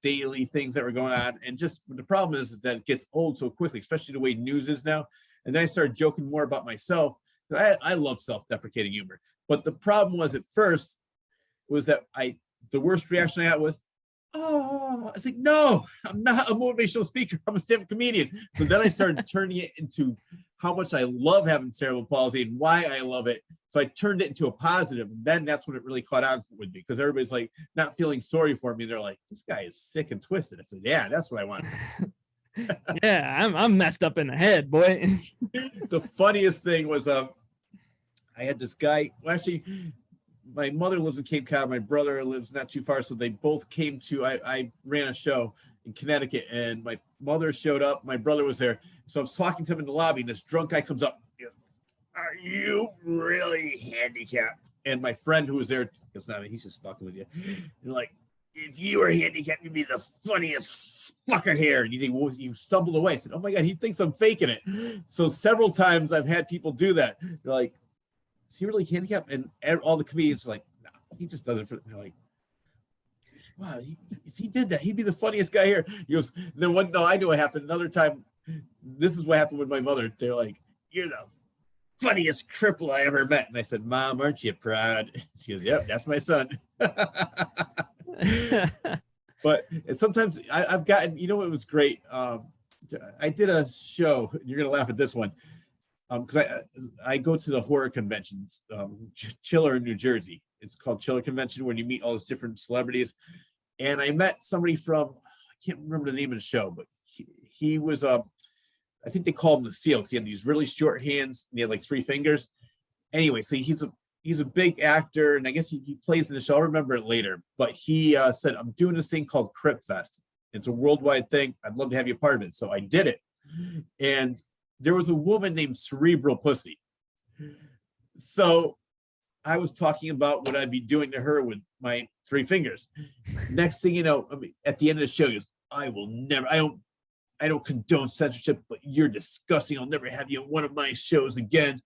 daily things that were going on. And just the problem is that it gets old so quickly, especially the way news is now. And then I started joking more about myself. I love self-deprecating humor. But the problem was at first was that the worst reaction I had was, oh, I was like, no, I'm not a motivational speaker. I'm a stand-up comedian. So then I started turning it into how much I love having cerebral palsy and why I love it. So I turned it into a positive. And then that's when it really caught on with me, because everybody's like not feeling sorry for me. They're like, this guy is sick and twisted. I said, yeah, that's what I want. Yeah, I'm messed up in the head, boy. The funniest thing was I had this guy, well, actually, my mother lives in Cape Cod. My brother lives not too far. So they both came to, I ran a show in Connecticut, and my mother showed up. My brother was there. So I was talking to him in the lobby, and this drunk guy comes up. are you really handicapped? And my friend who was there, it's not, he's just fucking with you. And like, if you were handicapped, you'd be the funniest fucker here. And you stumbled away. I said, oh my God, he thinks I'm faking it. So several times I've had people do that. They're like, is he really handicapped? And all the comedians are like, no, he just does it for, they're like, wow, if he did that, he'd be the funniest guy here. He goes, then what? No, I knew what happened. Another time, this is what happened with my mother. They're like, you're the funniest cripple I ever met. And I said, Mom, aren't you proud? She goes, yep, that's my son. But sometimes I've gotten, you know, it was great. I did a show. You're gonna laugh at this one, because I go to the horror conventions, Chiller in New Jersey. It's called Chiller Convention, where you meet all those different celebrities. And I met somebody from, I can't remember the name of the show, but he was I think they called him the Seal because he had these really short hands and he had like 3 fingers. Anyway, so he's a big actor, and I guess he plays in the show. I'll remember it later. But he said, I'm doing this thing called Crypt Fest. It's a worldwide thing. I'd love to have you a part of it. So I did it. And there was a woman named Cerebral Pussy. So I was talking about what I'd be doing to her with my 3 fingers. Next thing you know, I mean, at the end of the show, he goes, I don't condone censorship, but you're disgusting. I'll never have you on one of my shows again.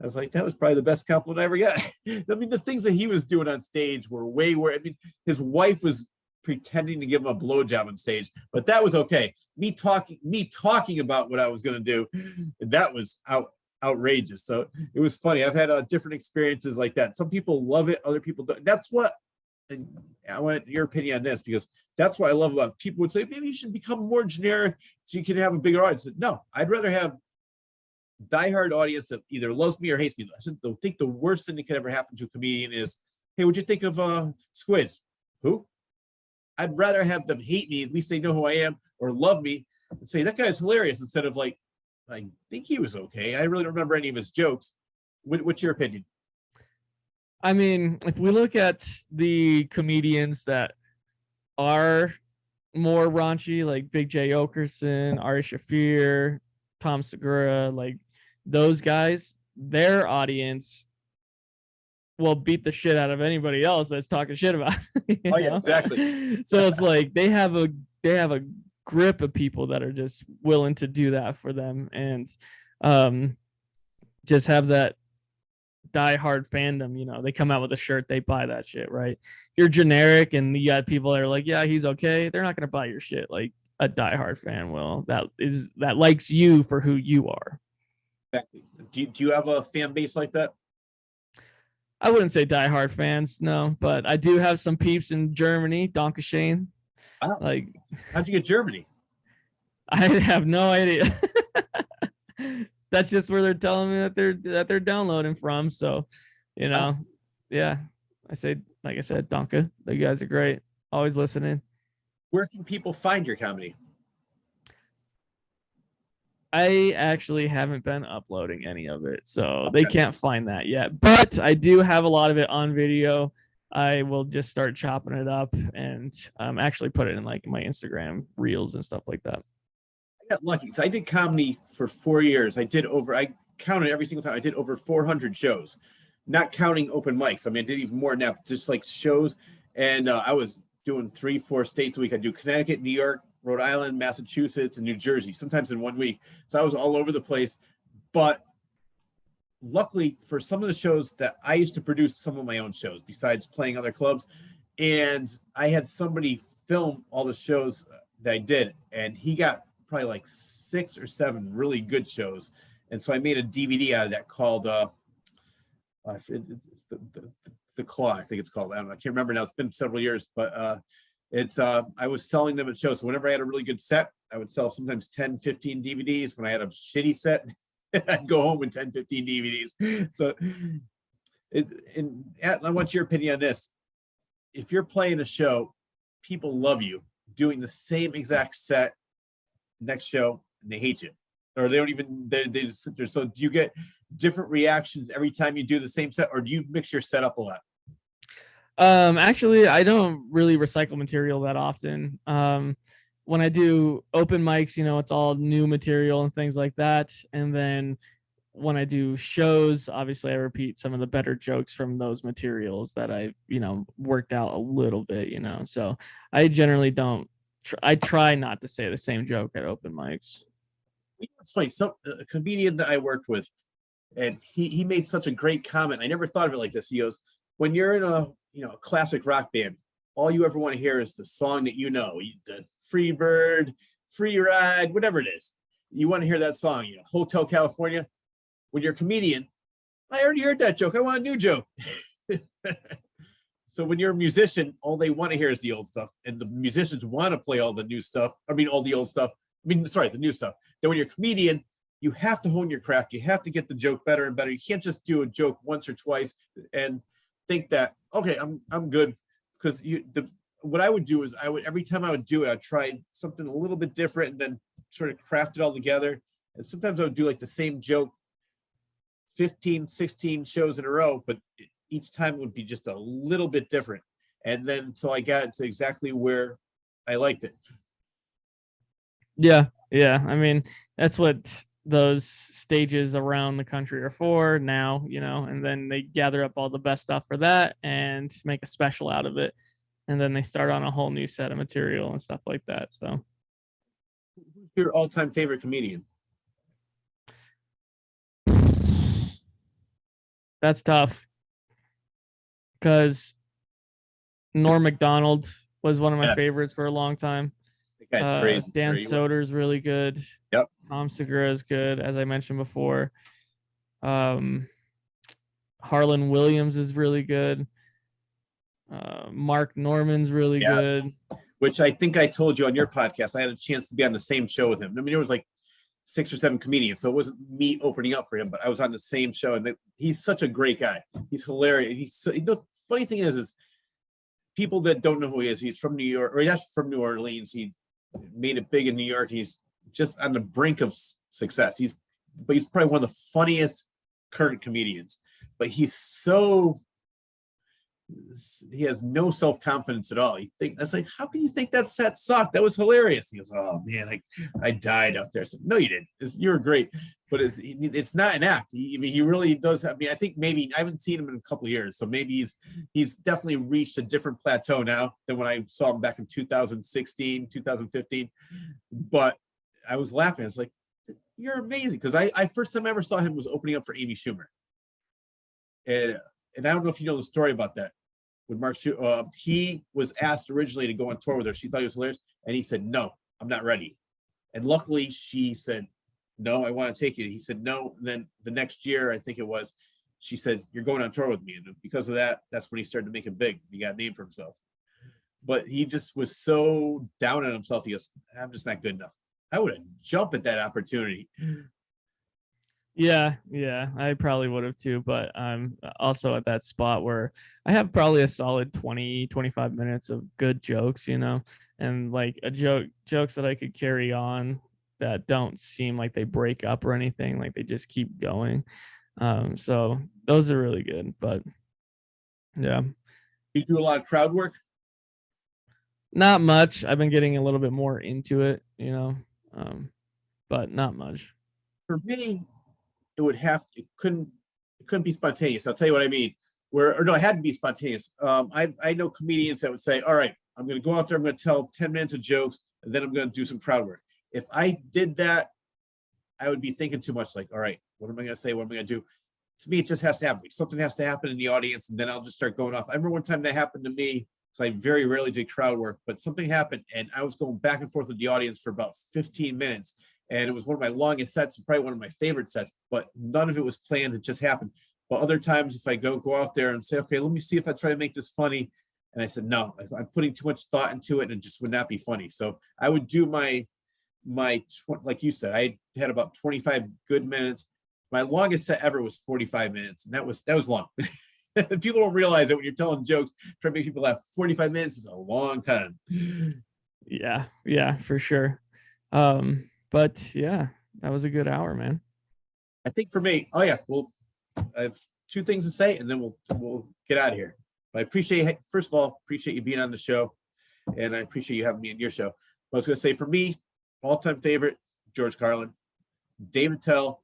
I was like, that was probably the best compliment I ever got. I mean, the things that he was doing on stage were way worse. I mean, his wife was pretending to give him a blowjob on stage, but that was okay. Me talking about what I was going to do, that was outrageous. So it was funny. I've had different experiences like that. Some people love it, other people don't. That's what, and I want your opinion on this, because that's what I love about people would say, maybe you should become more generic so you can have a bigger audience. No, I'd rather have diehard audience that either loves me or hates me. I think the worst thing that could ever happen to a comedian is, hey, what'd you think of Squidz? Who? I'd rather have them hate me, at least they know who I am, or love me and say, that guy's hilarious, instead of like, I think he was okay. I really don't remember any of his jokes. What's your opinion? I mean, if we look at the comedians that are more raunchy, like Big J Okerson, Ari Shaffir, Tom Segura, like those guys, their audience will beat the shit out of anybody else that's talking shit about it, Oh yeah, exactly. So it's like they have a grip of people that are just willing to do that for them, and just have that diehard fandom. You know, they come out with a shirt, they buy that shit, right? You're generic and you got people that are like, yeah, he's okay, they're not gonna buy your shit like a diehard fan will, that likes you for who you are. Exactly. Do you have a fan base like that? I wouldn't say diehard fans, no, but I do have some peeps in Germany. Dankeschön. Wow. Like, how'd you get Germany? I have no idea. That's just where they're telling me that they're downloading from. So, you know, yeah. I say, like I said, Danke. You guys are great. Always listening. Where can people find your comedy? I actually haven't been uploading any of it, so they can't find that yet. But I do have a lot of it on video. I will just start chopping it up and actually put it in like my Instagram reels and stuff like that. I got lucky because I did comedy for 4 years. I counted every single time. I did over 400 shows, not counting open mics. I mean, I did even more than that, just like shows. And I was doing 3-4 states a week. I do Connecticut, New York, Rhode Island, Massachusetts, and New Jersey, sometimes in 1 week. So I was all over the place. But luckily for some of the shows that I used to produce some of my own shows besides playing other clubs. And I had somebody film all the shows that I did. And he got probably like 6 or 7 really good shows. And so I made a DVD out of that called The Claw, I think it's called. I don't know. I can't remember now. It's been several years, but I was selling them at shows. So whenever I had a really good set, I would sell sometimes 10, 15 DVDs. When I had a shitty set, I'd go home with 10, 15 DVDs. So I want your opinion on this. If you're playing a show, people love you doing the same exact set next show, and they hate you. Or they don't even, they just sit there. So do you get different reactions every time you do the same set, or do you mix your set up a lot? Actually, I don't really recycle material that often. When I do open mics, you know, it's all new material and things like that. And then when I do shows, obviously I repeat some of the better jokes from those materials that I, worked out a little bit, So I generally don't. I try not to say the same joke at open mics. It's funny. A comedian that I worked with, and he made such a great comment. I never thought of it like this. He goes, "When you're in a classic rock band, all you ever want to hear is the song that the Free Bird, Free Ride, whatever it is. You want to hear that song, Hotel California. When you're a comedian, I already heard that joke. I want a new joke." So when you're a musician, all they want to hear is the old stuff, and the musicians want to play all the new stuff. All the old stuff. The new stuff. Then when you're a comedian, you have to hone your craft. You have to get the joke better and better. You can't just do a joke once or twice and think that, okay, I'm good. Because what I would do is every time I would do it, I'd try something a little bit different and then sort of craft it all together. And sometimes I would do like the same joke 15, 16 shows in a row, but each time would be just a little bit different. And then until I got it to exactly where I liked it. Yeah. That's what those stages around the country are for now, and then they gather up all the best stuff for that and make a special out of it. And then they start on a whole new set of material and stuff like that. So who's your all-time favorite comedian? That's tough, because Norm Macdonald was one of my favorites for a long time. That guy's crazy. Dan Soder's really good. Yep. Tom Segura is good, as I mentioned before. Harlan Williams is really good. Mark Norman's really good. Which I think I told you on your podcast. I had a chance to be on the same show with him. There was like 6 or 7 comedians, so it wasn't me opening up for him, but I was on the same show, and he's such a great guy. He's hilarious. Funny thing is people that don't know who he is, he's from New York, or he's from New Orleans. He made it big in New York. He's just on the brink of success. He's probably one of the funniest current comedians, but he has no self-confidence at all. That's like, how can you think that set sucked? That was hilarious. He goes, "Oh man, I died out there." I said, "No, you didn't. You're great." But it's not an act. He really does have. I think maybe I haven't seen him in a couple of years, so maybe he's definitely reached a different plateau now than when I saw him back in 2016, 2015. But I was laughing. I was like, "You're amazing," because I first time I ever saw him was opening up for Amy Schumer, and I don't know if you know the story about that. With Mark, he was asked originally to go on tour with her. She thought he was hilarious, and he said, "No, I'm not ready." And luckily, she said, "No, I want to take you." He said, "No." And then the next year, I think it was, she said, "You're going on tour with me." And because of that, that's when he started to make it big. He got a name for himself. But he just was so down on himself. He goes, "I'm just not good enough." I would have jumped at that opportunity. Yeah, I probably would have too, but I'm also at that spot where I have probably a solid 20, 25 minutes of good jokes, and like jokes that I could carry on that don't seem like they break up or anything, like they just keep going. So those are really good, but yeah. You do a lot of crowd work? Not much. I've been getting a little bit more into it, but not much. For me, it couldn't be spontaneous. I'll tell you what I mean. It had to be spontaneous. I know comedians that would say, "All right, I'm going to go out there, I'm going to tell 10 minutes of jokes, and then I'm going to do some crowd work." If I did that, I would be thinking too much, like, "All right, what am I going to say? What am I going to do?" To me, it just has to happen. Something has to happen in the audience, and then I'll just start going off. I remember one time that happened to me, because I very rarely did crowd work, but something happened, and I was going back and forth with the audience for about 15 minutes. And it was one of my longest sets, and probably one of my favorite sets, but none of it was planned. It just happened. But other times, if I go out there and say, "Okay, let me see if I try to make this funny," and I said, "No, I'm putting too much thought into it, and it just would not be funny." So I would do my like you said, I had about 25 good minutes. My longest set ever was 45 minutes, and that was long. People don't realize that when you're telling jokes, trying to make people laugh, 45 minutes is a long time. Yeah, for sure. But yeah, that was a good hour, man. I think for me, I have 2 things to say, and then we'll get out of here. But I appreciate you being on the show, and I appreciate you having me on your show. But I was going to say, for me, all-time favorite, George Carlin, Dave Attell,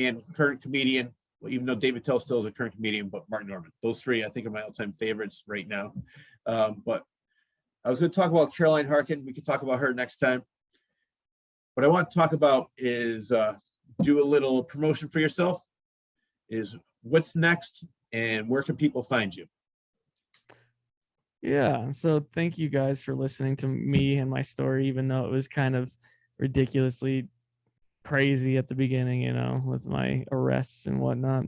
and current comedian. Well, even though David Tell still is a current comedian, but Martin Norman. Those three, I think, are my all-time favorites right now. But I was going to talk about Caroline Harkin. We could talk about her next time. What I want to talk about is do a little promotion for yourself. Is what's next and where can people find you? Yeah, so thank you guys for listening to me and my story, even though it was kind of ridiculously crazy at the beginning, with my arrests and whatnot.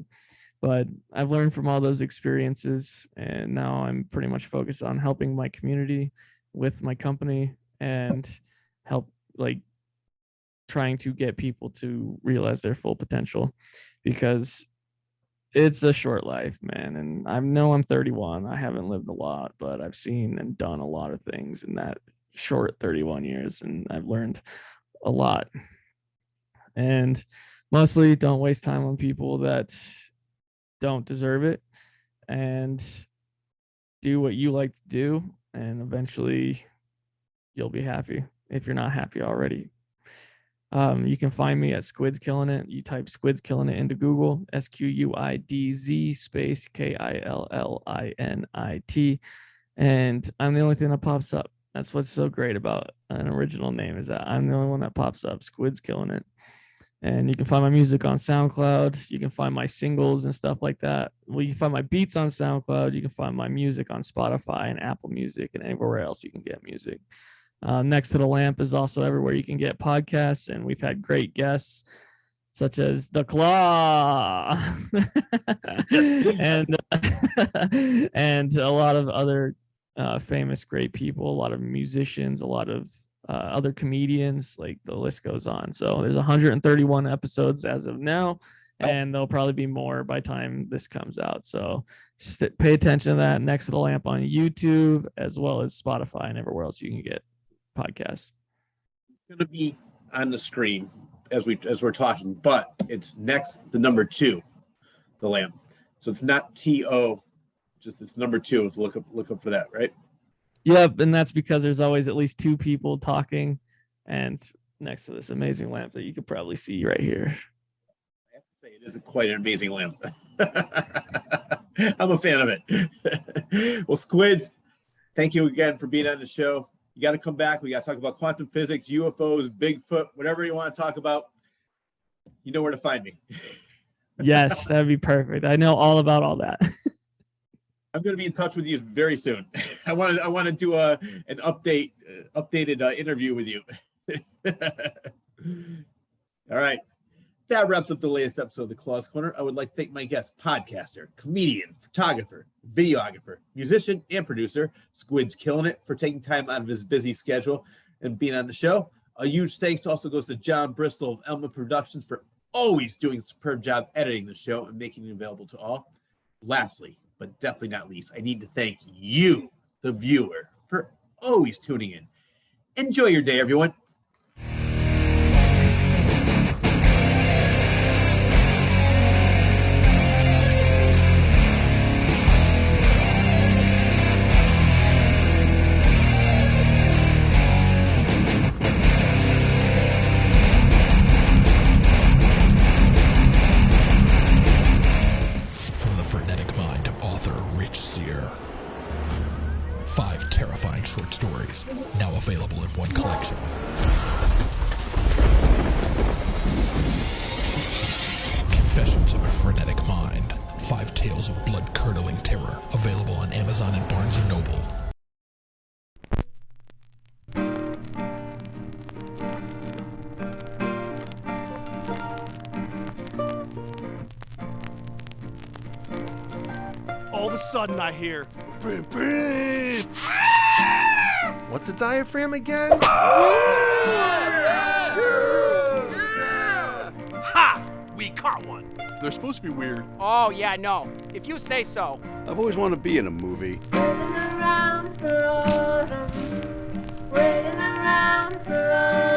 But I've learned from all those experiences, and now I'm pretty much focused on helping my community with my company and help, trying to get people to realize their full potential, because it's a short life, man. And I know I'm 31. I haven't lived a lot, but I've seen and done a lot of things in that short 31 years, and I've learned a lot. And mostly don't waste time on people that don't deserve it, and do what you like to do, and eventually you'll be happy if you're not happy already. You can find me at Squidz Killinit. You type Squidz Killinit into Google, SQUIDZ space KILLINIT, and I'm the only thing that pops up. That's what's so great about an original name, is that I'm the only one that pops up, Squidz Killinit. And you can find my music on SoundCloud. You can find my singles and stuff like that. Well, you can find my beats on SoundCloud. You can find my music on Spotify and Apple Music and anywhere else you can get music. Next to the Lamp is also everywhere you can get podcasts, and we've had great guests such as The Claw and and a lot of other famous great people, a lot of musicians, a lot of other comedians, the list goes on. So there's 131 episodes as of now, and there'll probably be more by the time this comes out. So just pay attention to that. Next to the Lamp on YouTube, as well as Spotify and everywhere else you can get podcasts. It's going to be on the screen as we're talking, but it's next the number 2, the Lamp. So it's not TO, just it's number 2. Look up for that, right? Yep, and that's because there's always at least 2 people talking, and next to this amazing lamp that you could probably see right here. I have to say, it is quite an amazing lamp. I'm a fan of it. Well, Squidz, thank you again for being on the show. You got to come back. We got to talk about quantum physics, UFOs, Bigfoot, whatever you want to talk about. You know where to find me. Yes, that'd be perfect. I know all about all that. I'm going to be in touch with you very soon. I want to do an updated interview with you. All right. That wraps up the latest episode of the Claw's Corner. I would like to thank my guest, podcaster, comedian, photographer, videographer, musician, and producer, Squidz Killinit, for taking time out of his busy schedule and being on the show. A huge thanks also goes to John Bristol of Elmwood Productions for always doing a superb job editing the show and making it available to all. Lastly, but definitely not least, I need to thank you, the viewer, for always tuning in. Enjoy your day, everyone. Rich Cyr. 5 terrifying short stories, now available in one collection. Confessions of a Frenetic Mind. 5 tales of blood-curdling terror, available on Amazon and Barnes & Noble. All of a sudden I hear, brim, brim. What's a diaphragm again? Ha! We caught one. They're supposed to be weird. Oh, yeah, no. If you say so. I've always wanted to be in a movie. Waiting around for autumn, waiting around for autumn.